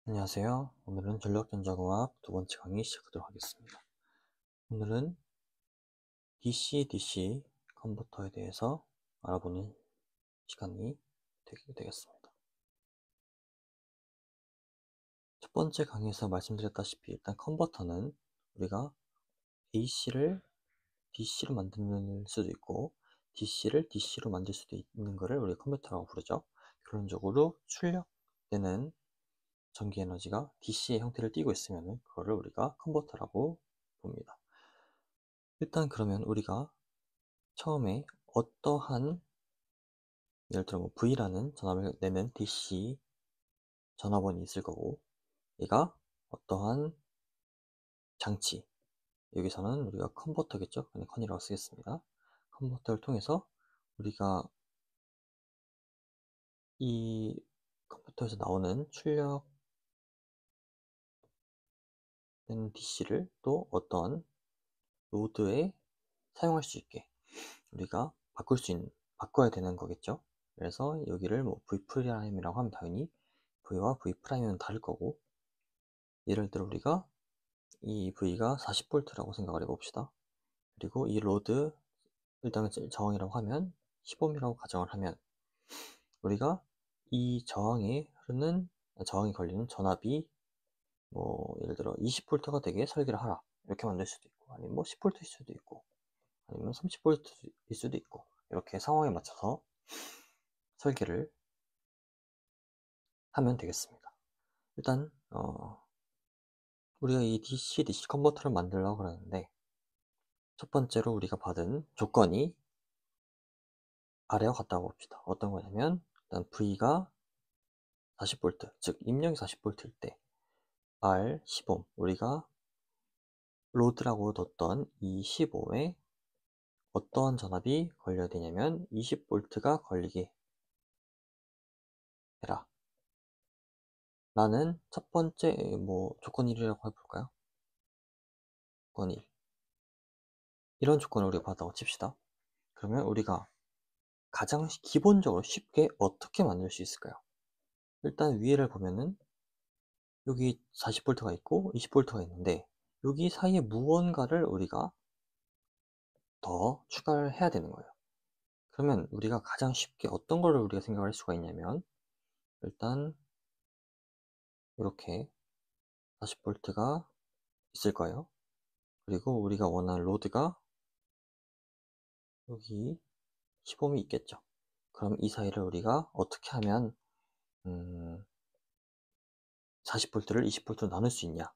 안녕하세요. 오늘은 전력전자공학 두 번째 강의 시작하도록 하겠습니다. 오늘은 DC-DC 컨버터에 대해서 알아보는 시간이 되겠습니다. 첫 번째 강의에서 말씀드렸다시피 일단 컨버터는 우리가 AC를 DC로 만들 수도 있고 DC를 DC로 만들 수도 있는 것을 우리가 컨버터라고 부르죠. 결론적으로 출력되는 전기 에너지가 DC의 형태를 띠고 있으면 그거를 우리가 컨버터라고 봅니다. 일단 그러면 우리가 처음에 어떠한 예를 들어 뭐 V라는 전압을 내는 DC 전압원이 있을 거고, 얘가 어떠한 장치, 여기서는 우리가 컨버터겠죠. 그냥 컨이라고 쓰겠습니다. 컨버터를 통해서 우리가 이 컨버터에서 나오는 출력된 DC를 또 어떤 로드에 사용할 수 있게 우리가 바꿔야 되는 거겠죠. 그래서 여기를 뭐 V'이라고 하면 당연히 V와 V'은 다를 거고, 예를 들어 우리가 이 V가 40V라고 생각을 해봅시다. 그리고 이 로드 일단 저항이라고 하면 10ohm이라고 가정을 하면, 우리가 이 저항이 걸리는 전압이 뭐 예를 들어 20V가 되게 설계를 하라, 이렇게 만들 수도 있고, 아니면 뭐 10V일 수도 있고, 아니면 30V일 수도 있고, 이렇게 상황에 맞춰서 설계를 하면 되겠습니다. 일단 우리가 이 DC-DC 컨버터를 만들려고 그러는데, 첫 번째로 우리가 받은 조건이 아래와 같다고 봅시다. 어떤 거냐면, 일단 V가 40V, 즉 입력이 40V일 때 R 10ohm, 우리가 로드라고 뒀던 이 15에 어떠한 전압이 걸려야 되냐면 20V가 걸리게 해라 라는 첫 번째 뭐 조건 1이라고 해볼까요? 조건 1, 이런 조건을 우리가 받았다고 칩시다. 그러면 우리가 가장 기본적으로 쉽게 어떻게 만들 수 있을까요? 일단 위에를 보면은 여기 40V가 있고 20V가 있는데, 여기 사이에 무언가를 우리가 더 추가를 해야 되는 거예요. 그러면 우리가 가장 쉽게 어떤 거를 우리가 생각할 수가 있냐면, 일단 이렇게 40V가 있을 거예요. 그리고 우리가 원하는 로드가 여기 15ohm이 있겠죠. 그럼 이 사이를 우리가 어떻게 하면 40V를 20V로 나눌 수 있냐,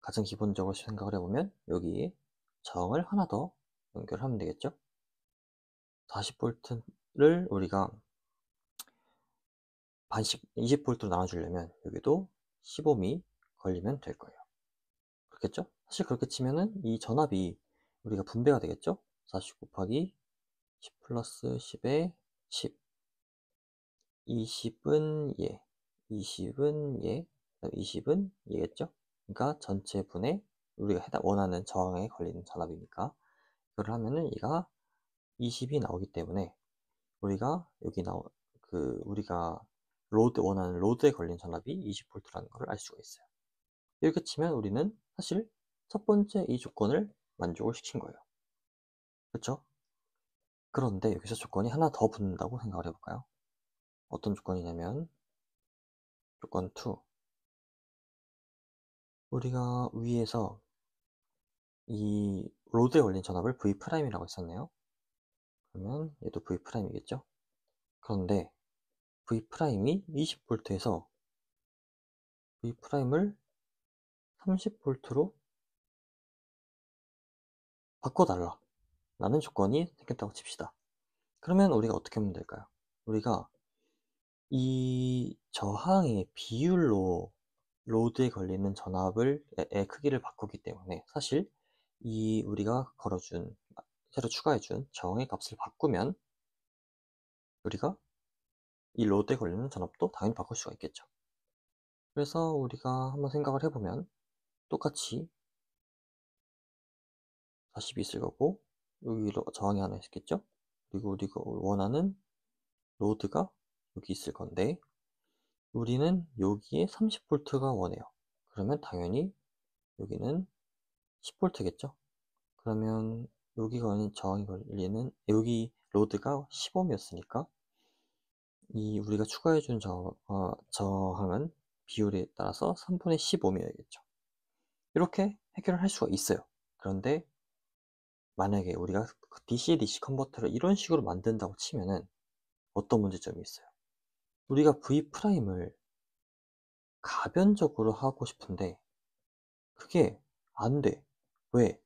가장 기본적으로 생각을 해보면 여기 저항을 하나 더 연결하면 되겠죠. 40V를 우리가 반씩 20V로 나눠주려면 여기도 15ohm이 걸리면 될 거예요. 그렇겠죠? 사실 그렇게 치면은 이 전압이 우리가 분배가 되겠죠? 40 곱하기 10 플러스 10에 10, 20은 얘, 20은 얘, 20은 얘겠죠? 그러니까 전체 분의 우리가 원하는 저항에 걸리는 전압이니까, 이걸 하면은 얘가 20이 나오기 때문에 우리가 우리가 원하는 로드에 걸린 전압이 20V라는 걸 알 수가 있어요. 이렇게 치면 우리는 사실 첫 번째 이 조건을 만족을 시킨 거예요. 그렇죠? 그런데 여기서 조건이 하나 더 붙는다고 생각을 해볼까요? 어떤 조건이냐면 조건 2. 우리가 위에서 이 로드에 걸린 전압을 V'이라고 했었네요. 그러면 얘도 V'이겠죠? 그런데 V'이 20V에서 V'을 30V로 바꿔달라 라는 조건이 생겼다고 칩시다. 그러면 우리가 어떻게 하면 될까요? 우리가 이 저항의 비율로 로드에 걸리는 전압의 크기를 바꾸기 때문에, 사실 이 우리가 새로 추가해준 저항의 값을 바꾸면 우리가 이 로드에 걸리는 전압도 당연히 바꿀 수가 있겠죠. 그래서 우리가 한번 생각을 해보면 똑같이 40이 있을 거고, 여기 저항이 하나 있겠죠. 그리고 우리가 원하는 로드가 여기 있을 건데, 우리는 여기에 30V가 원해요. 그러면 당연히 여기는 10V겠죠? 그러면 여기가 저항이 걸리는 여기 로드가 10ohm이었으니까 이 우리가 추가해 준 저항은 비율에 따라서 3분의 10ohm이어야겠죠. 이렇게 해결을 할 수가 있어요. 그런데 만약에 우리가 DC-DC 컨버터를 이런 식으로 만든다고 치면은 어떤 문제점이 있어요? 우리가 V'을 가변적으로 하고 싶은데 그게 안 돼. 왜?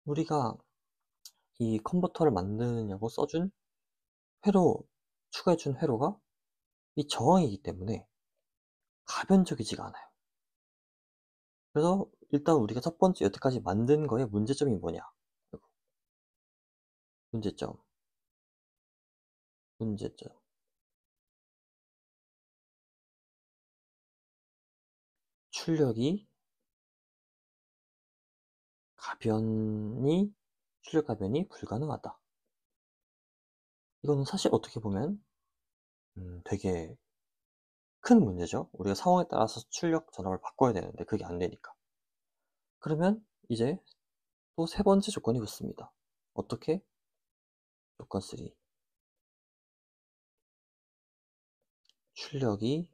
우리가 이 컨버터를 만드느냐고 써준 회로, 추가해준 회로가 이 저항이기 때문에 가변적이지가 않아요. 그래서 일단 우리가 첫 번째 여태까지 만든 거에 문제점이 뭐냐? 문제점, 문제점. 출력이 가변이, 출력 가변이 불가능하다. 이거는 사실 어떻게 보면 되게 큰 문제죠. 우리가 상황에 따라서 출력 전압을 바꿔야 되는데 그게 안 되니까. 그러면 이제 또 세 번째 조건이 붙습니다. 어떻게? 조건 3. 출력이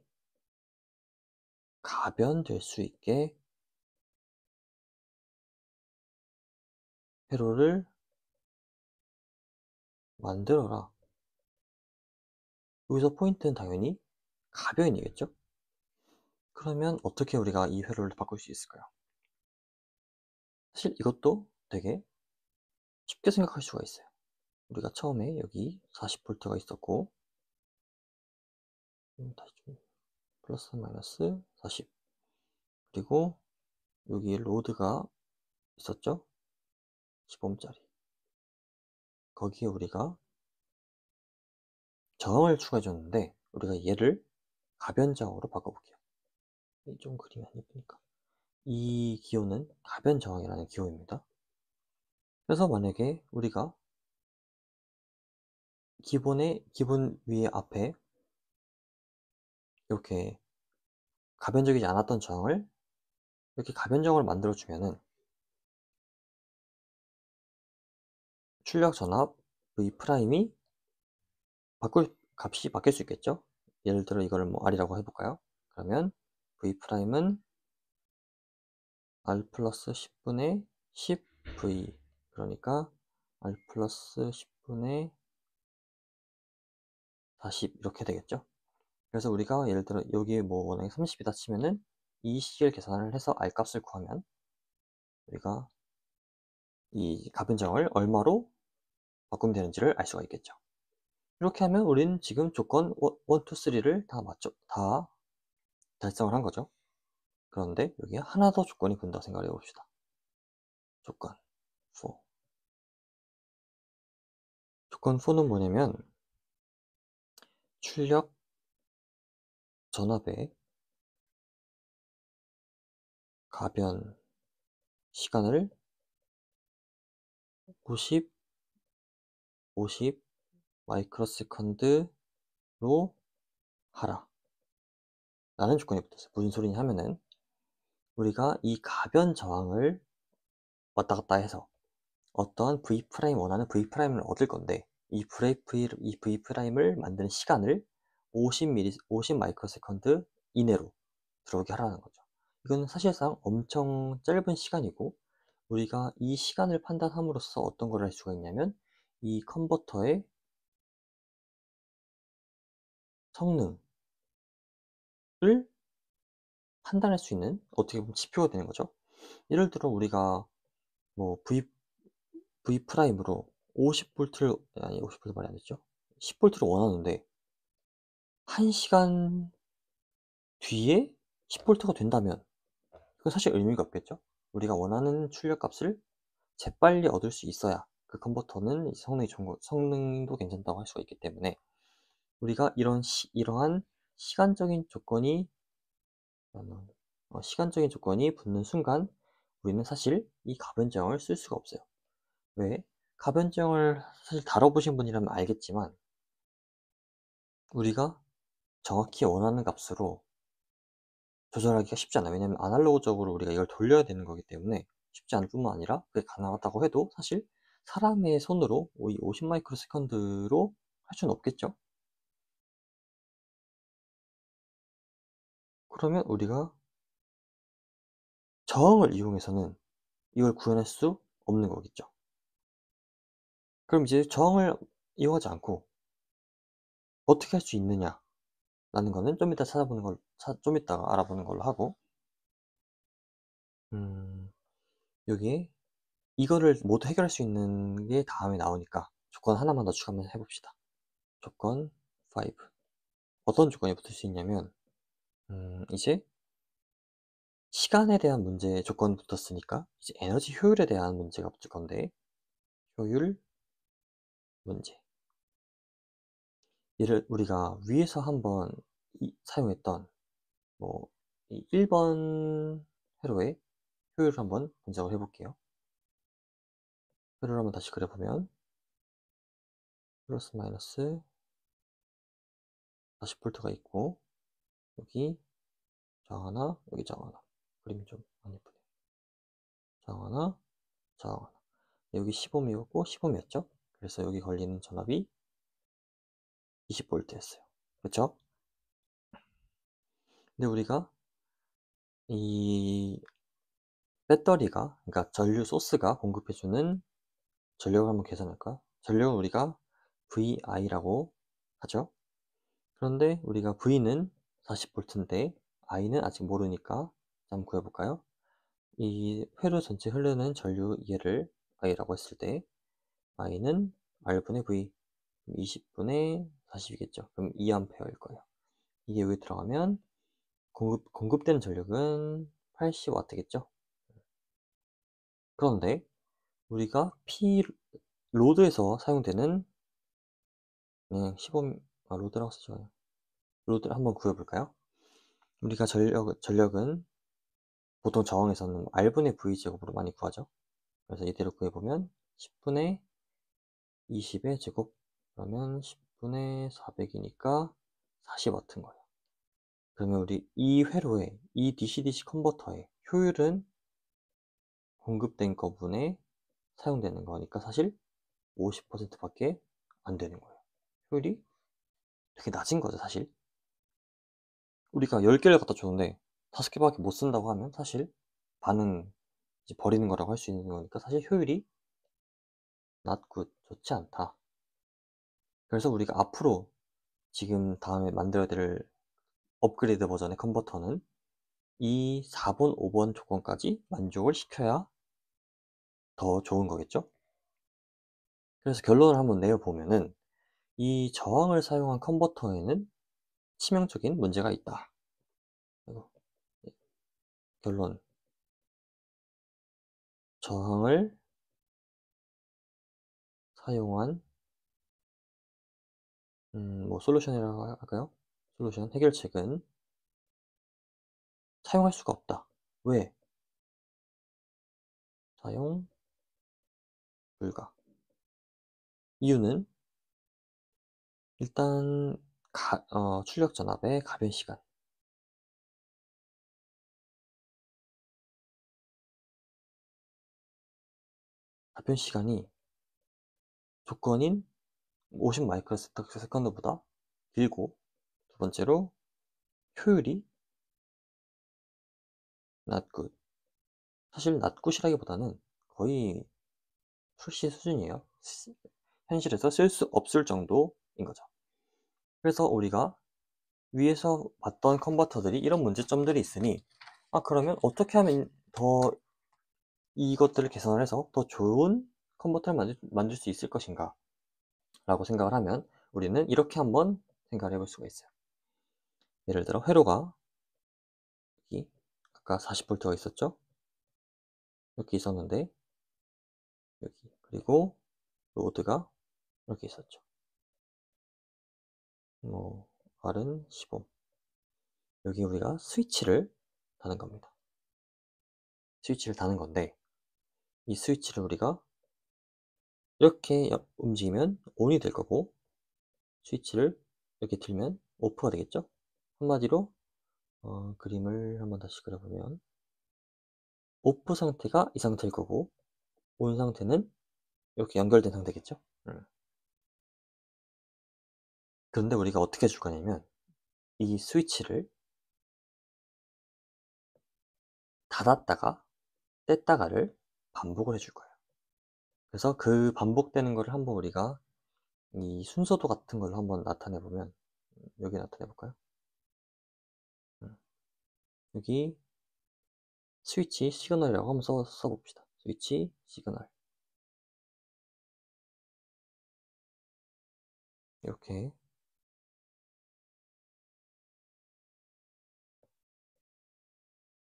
가변될 수 있게 회로를 만들어라. 여기서 포인트는 당연히 가변이겠죠? 그러면 어떻게 우리가 이 회로를 바꿀 수 있을까요? 사실 이것도 되게 쉽게 생각할 수가 있어요. 우리가 처음에 여기 40V가 있었고 다시 좀 플러스 마이너스 40 그리고 여기 로드가 있었죠? 10ohm짜리 거기에 우리가 저항을 추가해 줬는데 우리가 얘를 가변저항으로 바꿔볼게요. 좀 그림이 안 예쁘니까 이 기호는 가변저항이라는 기호입니다. 그래서 만약에 우리가 기본 위에 앞에 이렇게 가변적이지 않았던 저항을 이렇게 가변저항으로 만들어 주면은 출력 전압 V'이 값이 바뀔 수 있겠죠? 예를 들어 이거를 뭐 R이라고 해볼까요? 그러면 V'은 R 플러스 10분의 10V 그러니까 R 플러스 10분의 40 이렇게 되겠죠? 그래서 우리가 예를 들어 여기에 뭐 원하게 30이다 치면은 이 식을 계산을 해서 R 값을 구하면 우리가 이 가변저항을 얼마로 바꾸면 되는지를 알 수가 있겠죠. 이렇게 하면 우리는 지금 조건 1, 2, 3를 다 달성을 한 거죠. 그런데 여기에 하나 더 조건이 붙는다 생각을 해봅시다. 조건 4. 조건 4는 뭐냐면 출력 전압의 가변 시간을 50 마이크로 세컨드로 하라 라는 조건이 붙었어요. 무슨 소리냐 하면은 우리가 이 가변 저항을 왔다 갔다 해서 어떠한 V' 원하는 V'을 얻을 건데 이 V'을 만드는 시간을 50 마이크로 세컨드 이내로 들어오게 하라는 거죠. 이건 사실상 엄청 짧은 시간이고 우리가 이 시간을 판단함으로써 어떤 걸 할 수가 있냐면 이 컨버터의 성능을 판단할 수 있는 어떻게 보면 지표가 되는 거죠. 예를 들어 우리가 뭐 V'으로 50V를 아니 50V 말이 안 되죠. 10V를 원하는데 1시간 뒤에 10V가 된다면 그건 사실 의미가 없겠죠. 우리가 원하는 출력값을 재빨리 얻을 수 있어야 그 컨버터는 성능도 괜찮다고 할 수가 있기 때문에 우리가 이러한 시간적인 조건이 시간적인 조건이 붙는 순간 우리는 사실 이 가변저항을 쓸 수가 없어요. 왜? 가변저항을 사실 다뤄보신 분이라면 알겠지만 우리가 정확히 원하는 값으로 조절하기가 쉽지 않아요. 왜냐면 아날로그적으로 우리가 이걸 돌려야 되는 거기 때문에 쉽지 않을 뿐만 아니라 그게 가능하다고 해도 사실 사람의 손으로 이 50 마이크로 세컨드로 할 수는 없겠죠. 그러면 우리가 저항을 이용해서는 이걸 구현할 수 없는 거겠죠. 그럼 이제 저항을 이용하지 않고 어떻게 할 수 있느냐라는 거는 좀 이따 찾아보는 걸 좀 이따가 알아보는 걸로 하고, 음 여기에 이거를 모두 해결할 수 있는 게 다음에 나오니까 조건 하나만 더 추가하면 해 봅시다. 조건 5. 어떤 조건이 붙을 수 있냐면, 이제 시간에 대한 문제 조건이 붙었으니까 이제 에너지 효율에 대한 문제가 붙을 건데, 효율 문제. 얘를 우리가 위에서 한번 사용했던 뭐 이 1번 회로의 효율을 한번 분석을 해 볼게요. 회로를 한번 다시 그려 보면 플러스 마이너스 40V가 있고, 여기 저항 하나, 여기 저항 하나. 그림이 좀 안 예쁘네. 저항 하나, 저항 하나. 여기 10ohm이었고 10ohm이었죠. 그래서 여기 걸리는 전압이 20V였어요. 그쵸? 근데 우리가 이 배터리가, 그러니까 전류 소스가 공급해주는 전력을 한번 계산할까? 전력을 우리가 VI라고 하죠. 그런데 우리가 V는 40V인데 I는 아직 모르니까 한번 구해볼까요? 이 회로 전체 흐르는 전류 이해를 I라고 했을 때 I는 R분의 V, 20분의 40이겠죠. 그럼 2A일 거예요. 이게 여기 들어가면 공급되는 전력은 80W겠죠. 그런데 우리가 P 로드에서 사용되는, 그냥 15, 로드라고 쓰지 마요. 로드를 한번 구해볼까요? 우리가 전력은 보통 저항에서는 R분의 V 제곱으로 많이 구하죠. 그래서 이대로 구해보면 10분의 20의 제곱, 그러면 10분의 400이니까 40W인 거예요. 그러면 우리 이 회로의 이 DC-DC 컨버터의 효율은 공급된 거분에 사용되는 거니까 사실 50%밖에 안 되는 거예요. 효율이 되게 낮은 거죠, 사실. 우리가 10개를 갖다 줬는데 5개밖에 못 쓴다고 하면 사실 반은 이제 버리는 거라고 할 수 있는 거니까 사실 효율이 not good, 좋지 않다. 그래서 우리가 앞으로 지금 다음에 만들어야 될 업그레이드 버전의 컨버터는 이 4번, 5번 조건까지 만족을 시켜야 더 좋은 거겠죠? 그래서 결론을 한번 내어보면은 이 저항을 사용한 컨버터에는 치명적인 문제가 있다. 그리고 결론, 저항을 사용한 뭐 솔루션이라고 할까요? 솔루션, 해결책은 사용할 수가 없다. 왜? 사용 불가. 이유는 일단 출력 전압의 가변 시간. 가변 시간이 조건인 50 마이크로 세컨드보다 길고, 두 번째로 효율이 not good. 사실 not good이라기보다는 거의 출시 수준이에요. 현실에서 쓸 수 없을 정도인 거죠. 그래서 우리가 위에서 봤던 컨버터들이 이런 문제점들이 있으니, 그러면 어떻게 하면 더 이것들을 개선을 해서 더 좋은 컨버터를 만들 수 있을 것인가 라고 생각을 하면 우리는 이렇게 한번 생각을 해볼 수가 있어요. 예를 들어 회로가 여기 아까 40V가 있었죠? 이렇게 있었는데 여기, 그리고 로드가 이렇게 있었죠. 뭐 R은 15. 여기 우리가 스위치를 다는 겁니다. 스위치를 다는 건데, 이 스위치를 우리가 이렇게 움직이면 ON이 될 거고, 스위치를 이렇게 들면 OFF가 되겠죠? 한마디로 그림을 한번 다시 그려보면 오프 상태가 이 상태일 거고 온 상태는 이렇게 연결된 상태겠죠. 그런데 우리가 어떻게 해줄 거냐면 이 스위치를 닫았다가 뗐다가를 반복을 해줄 거예요. 그래서 그 반복되는 거를 한번 우리가 이 순서도 같은 걸로 한번 나타내 보면 여기 나타내 볼까요? 여기 스위치 시그널이라고 한번 써봅시다. 스위치 시그널 이렇게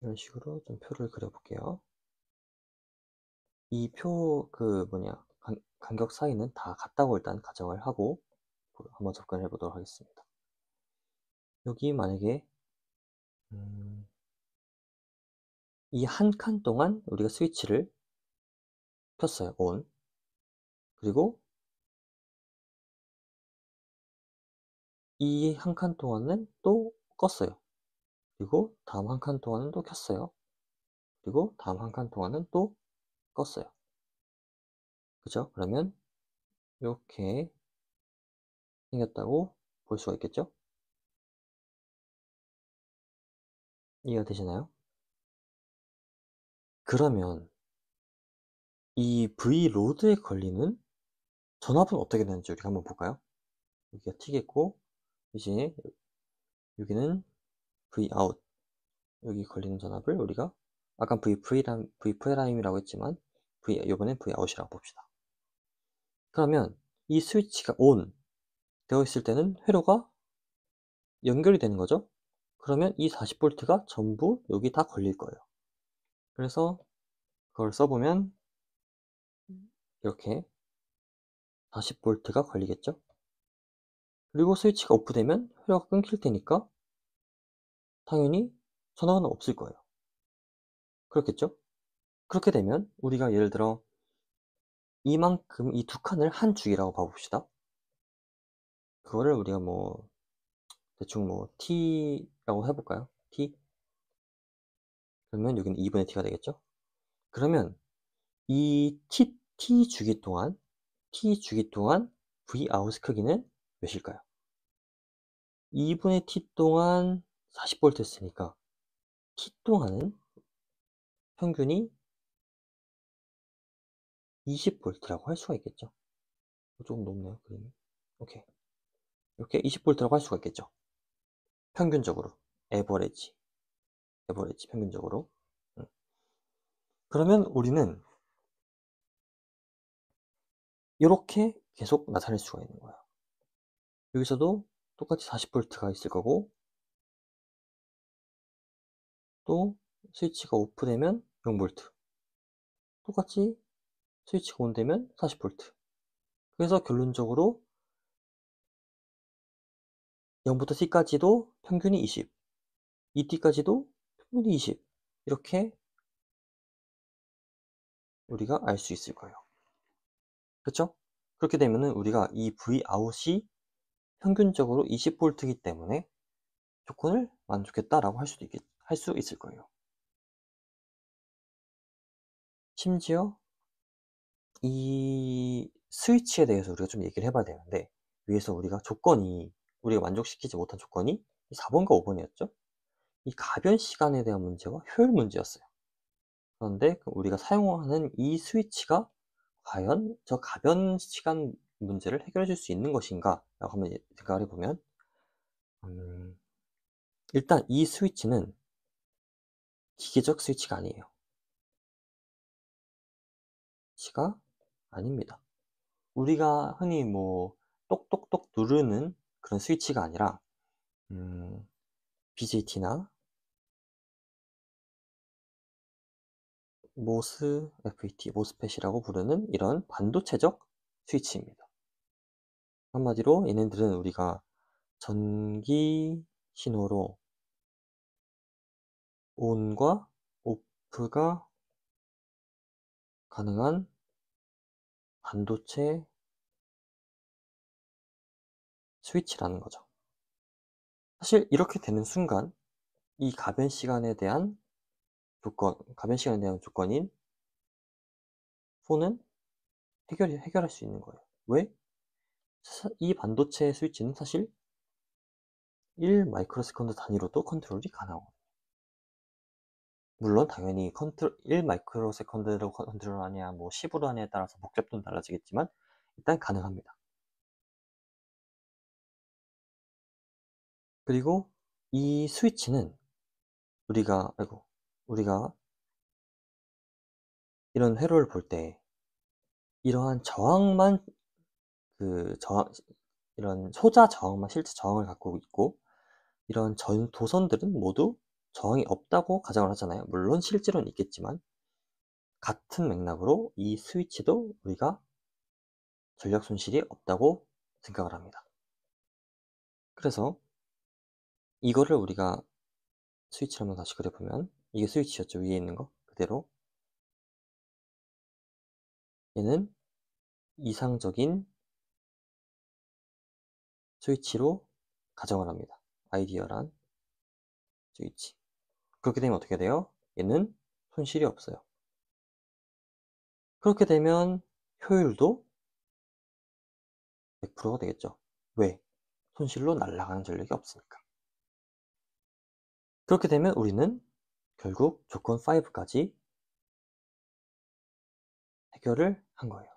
이런 식으로 좀 표를 그려볼게요. 이 표 간격 사이는 다 같다고 일단 가정을 하고 한번 접근해 보도록 하겠습니다. 여기 만약에 이 한 칸 동안 우리가 스위치를 켰어요. ON. 그리고 이 한 칸 동안은 또 껐어요. 그리고 다음 한 칸 동안은 또 켰어요. 그리고 다음 한 칸 동안은 또 껐어요. 그죠? 그러면 이렇게 생겼다고 볼 수가 있겠죠? 이해가 되시나요? 그러면 이 V로드에 걸리는 전압은 어떻게 되는지 우리가 한번 볼까요? 여기가 T겠고 이제 여기는 Vout 여기 걸리는 전압을 우리가 아까 V프라임이라고 했지만 이번엔 Vout이라고 봅시다. 그러면 이 스위치가 ON 되어 있을 때는 회로가 연결이 되는 거죠. 그러면 이 40V가 전부 여기 다 걸릴 거예요. 그래서 그걸 써보면 이렇게 40V가 걸리겠죠. 그리고 스위치가 오프되면 회로가 끊길 테니까 당연히 전원은 없을 거예요. 그렇겠죠? 그렇게 되면 우리가 예를 들어 이만큼 이 두 칸을 한 줄이라고 봐봅시다. 그거를 우리가 뭐 대충 뭐 T라고 해볼까요? T? 그러면 여기는 2분의 T가 되겠죠? 그러면 이 T 주기 동안 V 아웃 크기는 몇일까요? 2분의 T 동안 40V 쓰니까 T 동안은 평균이 20V라고 할 수가 있겠죠. 조금 높네요, 그림이. 오케이. 이렇게 20V라고 할 수가 있겠죠. 평균적으로. 에버리지, 평균적으로. 그러면 우리는 이렇게 계속 나타낼 수가 있는 거예요. 여기서도 똑같이 40V가 있을 거고, 또 스위치가 오프되면 0V. 똑같이 스위치가 온되면 40V. 그래서 결론적으로 0부터 T까지도 평균이 20, 2T까지도 평균이 20. 이렇게 우리가 알 수 있을 거예요. 그렇죠? 그렇게 되면은 우리가 이 Vout이 평균적으로 20V이기 때문에 조건을 만족했다라고 할 수 있을 거예요. 심지어 이 스위치에 대해서 우리가 좀 얘기를 해봐야 되는데 위에서 우리가 만족시키지 못한 조건이 4번과 5번이었죠. 이 가변 시간에 대한 문제와 효율 문제였어요. 그런데 우리가 사용하는 이 스위치가 과연 저 가변 시간 문제를 해결해 줄 수 있는 것인가 라고 한번 생각을 해보면 일단 이 스위치는 기계적 스위치가 아니에요. 스위치가 아닙니다. 우리가 흔히 뭐 똑똑똑 누르는 그런 스위치가 아니라 BJT나 모스펫이라고 부르는 이런 반도체적 스위치입니다. 한마디로 얘네들은 우리가 전기 신호로 ON과 OFF가 가능한 반도체 스위치라는 거죠. 사실 이렇게 되는 순간 이 가변 시간에 대한 조건인 폰은 해결할 수 있는 거예요. 왜? 이 반도체 스위치는 사실 1 마이크로세컨드 단위로도 컨트롤이 가능하고, 물론 당연히 1 마이크로세컨드로 컨트롤하냐, 뭐 10으로 하냐에 따라서 복잡도는 달라지겠지만 일단 가능합니다. 그리고 이 스위치는 우리가 이런 회로를 볼 때 이러한 저항만 그 저항 이런 소자 저항만 실제 저항을 갖고 있고, 이런 도선들은 모두 저항이 없다고 가정을 하잖아요. 물론 실제로는 있겠지만 같은 맥락으로 이 스위치도 우리가 전력 손실이 없다고 생각을 합니다. 그래서 이거를 우리가 스위치를 한번 다시 그려보면, 이게 스위치였죠. 위에 있는 거 그대로. 얘는 이상적인 스위치로 가정을 합니다. 아이디어란 스위치. 그렇게 되면 어떻게 돼요? 얘는 손실이 없어요. 그렇게 되면 효율도 100%가 되겠죠. 왜? 손실로 날아가는 전력이 없으니까. 그렇게 되면 우리는 결국 조건 5까지 해결을 한 거예요.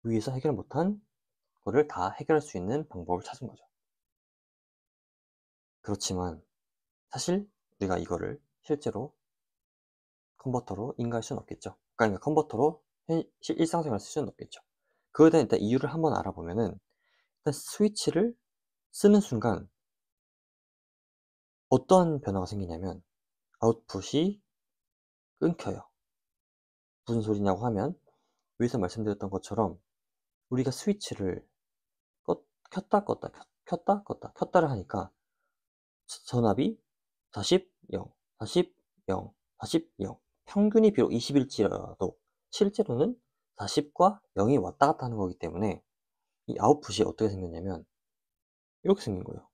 위에서 해결 못한 거를 다 해결할 수 있는 방법을 찾은 거죠. 그렇지만 사실 우리가 이거를 실제로 컨버터로 인가할 수는 없겠죠. 그러니까 컨버터로 일상생활에 쓸 수는 없겠죠. 그거에 대한 일단 이유를 한번 알아보면은, 일단 스위치를 쓰는 순간 어떠한 변화가 생기냐면 아웃풋이 끊겨요. 무슨 소리냐고 하면, 위에서 말씀드렸던 것처럼 우리가 스위치를 켰다 껐다 켰다 껐다 켰다를 하니까 전압이 40, 0, 40, 0, 40, 0. 평균이 비록 20일지라도 실제로는 40과 0이 왔다 갔다 하는 거기 때문에 이 아웃풋이 어떻게 생겼냐면 이렇게 생긴 거예요.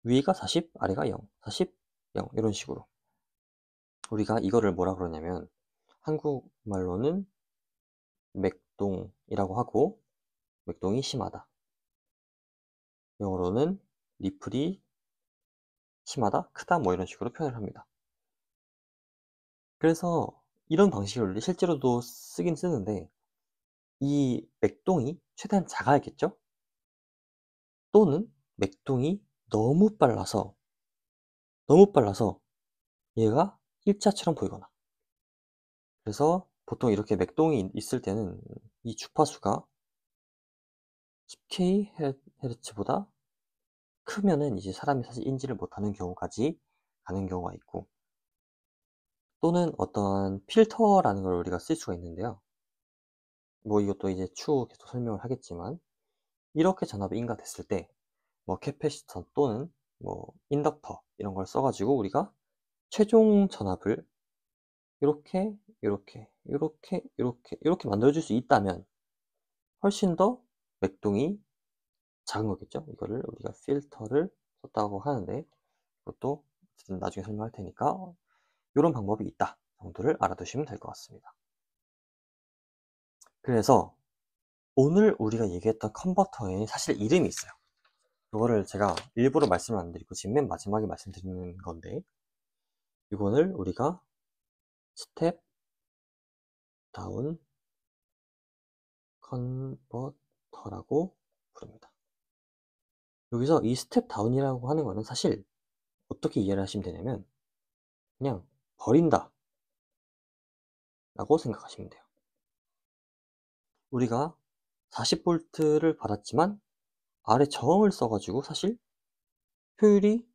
위가 40, 아래가 0, 40, 0 이런 식으로. 우리가 이거를 뭐라 그러냐면 한국말로는 맥동이라고 하고, 맥동이 심하다. 영어로는 리플이 심하다, 크다 뭐 이런 식으로 표현을 합니다. 그래서 이런 방식을 실제로도 쓰긴 쓰는데 이 맥동이 최대한 작아야겠죠? 또는 맥동이 너무 빨라서 얘가 일자처럼 보이거나. 그래서 보통 이렇게 맥동이 있을 때는 이 주파수가 10kHz보다 크면은 이제 사람이 사실 인지를 못하는 경우까지 가는 경우가 있고, 또는 어떤 필터라는 걸 우리가 쓸 수가 있는데요. 뭐 이것도 이제 추후 계속 설명을 하겠지만, 이렇게 전압이 인가됐을 때 뭐 캐패시터 또는 뭐 인덕터 이런 걸 써 가지고 우리가 최종 전압을 요렇게 만들어 줄 수 있다면 훨씬 더 맥동이 작은 거겠죠. 이거를 우리가 필터를 썼다고 하는데, 그것도 어쨌든 나중에 설명할 테니까 요런 방법이 있다 정도를 알아두시면 될 것 같습니다. 그래서 오늘 우리가 얘기했던 컨버터에 사실 이름이 있어요. 이거를 제가 일부러 말씀을 안 드리고 지금 맨 마지막에 말씀드리는 건데, 이거를 우리가 스텝 다운 컨버터라고 부릅니다. 여기서 이 스텝 다운이라고 하는 거는 사실 어떻게 이해를 하시면 되냐면 그냥 버린다 라고 생각하시면 돼요. 우리가 40V를 받았지만 아래 저항을 써 가지고 사실 효율이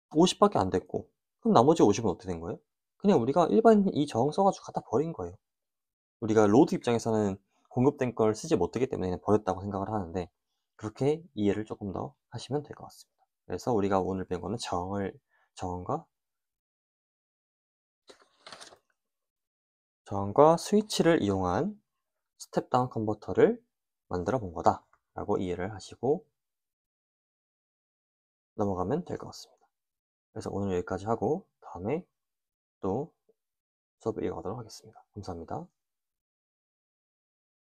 50밖에 안 됐고, 그럼 나머지 50은 어떻게 된 거예요? 그냥 우리가 일반 이 저항 써 가지고 갖다 버린 거예요. 우리가 로드 입장에서는 공급된 걸 쓰지 못하기 때문에 그냥 버렸다고 생각을 하는데, 그렇게 이해를 조금 더 하시면 될 것 같습니다. 그래서 우리가 오늘 배운 거는 저항과 스위치를 이용한 스텝다운 컨버터를 만들어 본 거다 라고 이해를 하시고 넘어가면 될 것 같습니다. 그래서 오늘 여기까지 하고 다음에 또 수업을 이어가도록 하겠습니다. 감사합니다.